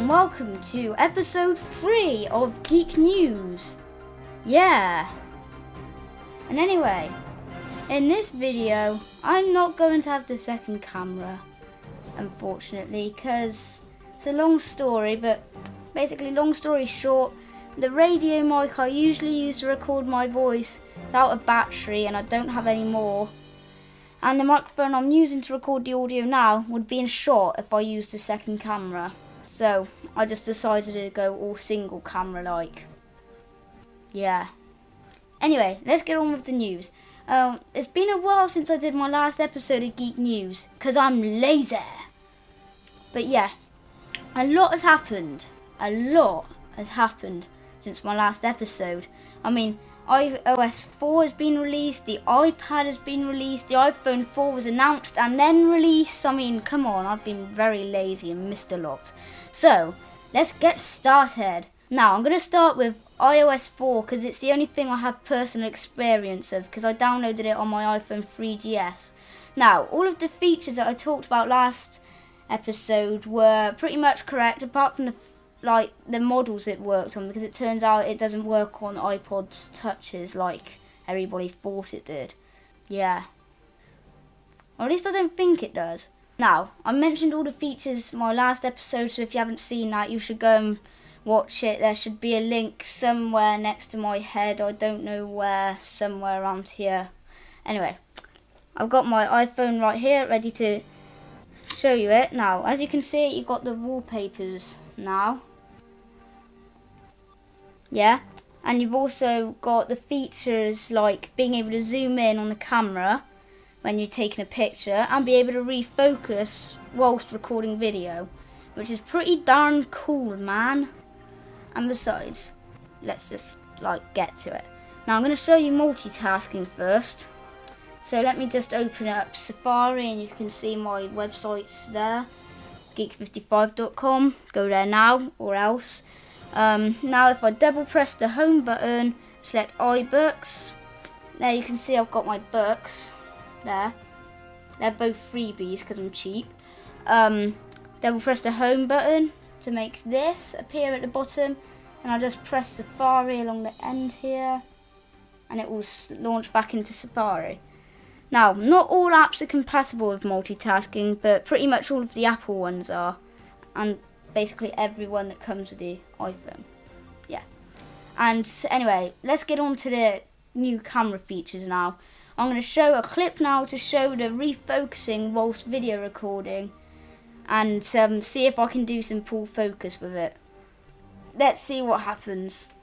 and welcome to episode 3 of Geek News. Yeah. And anyway, in this video, I'm not going to have the second camera, unfortunately, because it's a long story, but basically, long story short, the radio mic I usually use to record my voice is out of battery and I don't have any more. And the microphone I'm using to record the audio now would be in shot if I used a second camera. So I just decided to go all single camera like. Yeah. Anyway, let's get on with the news. It's been a while since I did my last episode of Geek News because I'm lazy. But yeah, a lot has happened. A lot has happened since my last episode. I mean, iOS 4 has been released, the iPad has been released, the iPhone 4 was announced and then released. I mean, come on, I've been very lazy and missed a lot. So, let's get started. Now, I'm going to start with iOS 4 because it's the only thing I have personal experience of because I downloaded it on my iPhone 3GS. Now, all of the features that I talked about last episode were pretty much correct apart from the models it worked on, because it turns out it doesn't work on iPod's touches like everybody thought it did. Yeah. Or at least I don't think it does. Now, I mentioned all the features in my last episode, so if you haven't seen that, you should go and watch it. There should be a link somewhere next to my head. I don't know where, somewhere around here. Anyway, I've got my iPhone right here, ready to show you it. Now, as you can see, you've got the wallpapers now. Yeah, and you've also got the features like being able to zoom in on the camera when you're taking a picture and be able to refocus whilst recording video, which is pretty darn cool, man. And besides, let's just get to it. Now I'm going to show you multitasking first. So let me just open up Safari and you can see my websites there, geek55.com. Go there now or else. Now if I double press the home button, select iBooks, there you can see I've got my books there. They're both freebies because I'm cheap. Double press the home button to make this appear at the bottom, and I just press Safari along the end here and it will launch back into Safari. Now, not all apps are compatible with multitasking, but pretty much all of the Apple ones are, and basically everyone that comes with the iPhone. Yeah. And anyway, let's get on to the new camera features now. I'm going to show a clip now to show the refocusing whilst video recording and see if I can do some pull focus with it. Let's see what happens.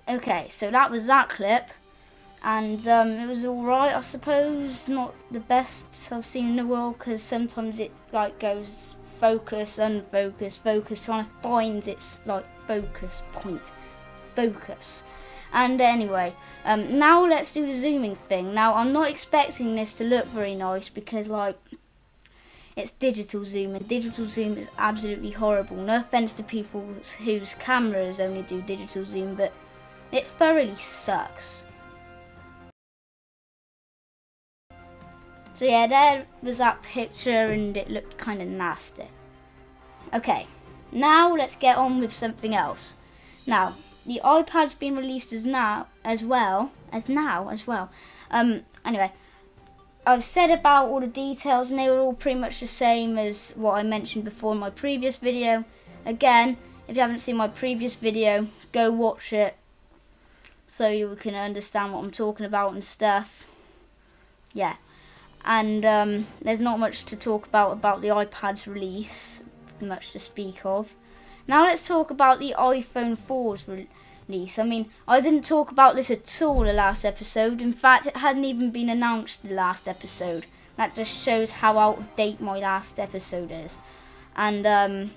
Okay, so that was that clip, and it was alright, I suppose. Not the best I've seen in the world, because sometimes it goes focus, unfocus, focus, trying to find its focus point, focus. And anyway, now let's do the zooming thing. Now I'm not expecting this to look very nice because it's digital zoom, and digital zoom is absolutely horrible. No offense to people whose cameras only do digital zoom, but it thoroughly sucks. So yeah, there was that picture and it looked kind of nasty. Okay, now let's get on with something else. Now, the iPad's been released as well. Anyway, I've said about all the details and they were all pretty much the same as what I mentioned before in my previous video. Again, if you haven't seen my previous video, go watch it so you can understand what I'm talking about and stuff. Yeah, and there's not much to talk about the iPad's release, much to speak of. Now let's talk about the iPhone 4's release. I mean, I didn't talk about this at all the last episode. In fact, it hadn't even been announced the last episode. That just shows how out of date my last episode is. And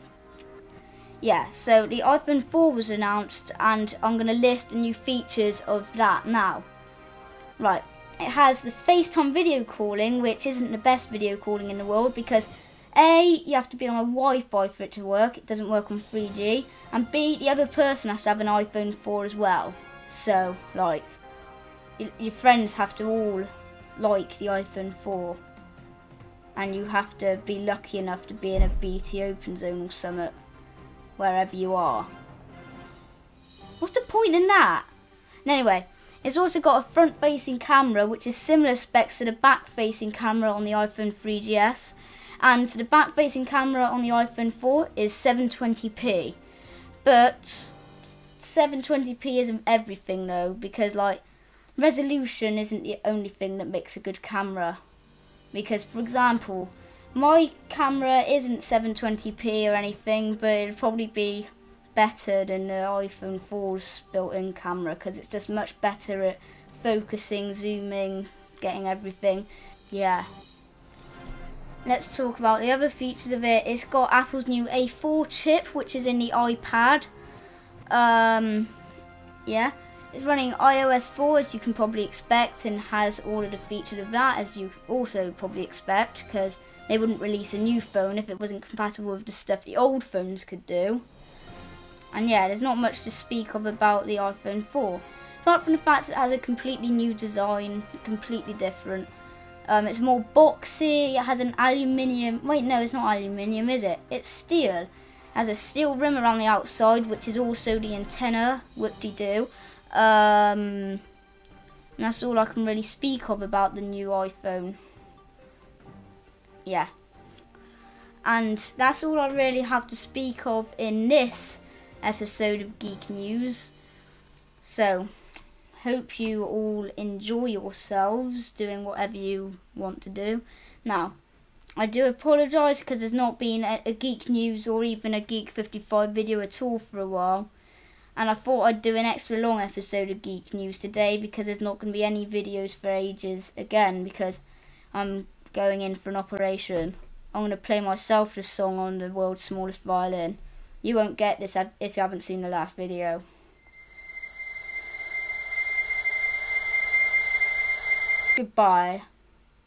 yeah, so the iPhone 4 was announced and I'm going to list the new features of that now. Right, it has the FaceTime video calling, which isn't the best video calling in the world because A, you have to be on a Wi-Fi for it to work. It doesn't work on 3G. And B, the other person has to have an iPhone 4 as well. So, like, your friends have to all like the iPhone 4. And you have to be lucky enough to be in a BT open zone or something, wherever you are. What's the point in that? And anyway, it's also got a front-facing camera, which is similar specs to the back-facing camera on the iPhone 3GS. And the back-facing camera on the iPhone 4 is 720p. But 720p isn't everything though, because like resolution isn't the only thing that makes a good camera. Because for example, my camera isn't 720p or anything, but it'd probably be better than the iPhone 4's built-in camera, because it's just much better at focusing, zooming, getting everything. Yeah. Let's talk about the other features of it. It's got Apple's new A4 chip, which is in the iPad. Yeah. It's running iOS 4, as you can probably expect, and has all of the features of that, as you also probably expect, because they wouldn't release a new phone if it wasn't compatible with the stuff the old phones could do. And yeah, there's not much to speak of about the iPhone 4, apart from the fact that it has a completely new design, completely different. It's more boxy. It has an aluminium. Wait, no, it's not aluminium, is it? It's steel. It has a steel rim around the outside, which is also the antenna. Whoop-de-doo. And that's all I can really speak of about the new iPhone. Yeah. And that's all I really have to speak of in this episode of Geek News. So, hope you all enjoy yourselves doing whatever you want to do. Now, I do apologise because there's not been a Geek News or even a Geek 55 video at all for a while. And I thought I'd do an extra long episode of Geek News today, because there's not going to be any videos for ages again, because I'm going in for an operation. I'm going to play myself the song on the world's smallest violin. You won't get this if you haven't seen the last video. Goodbye.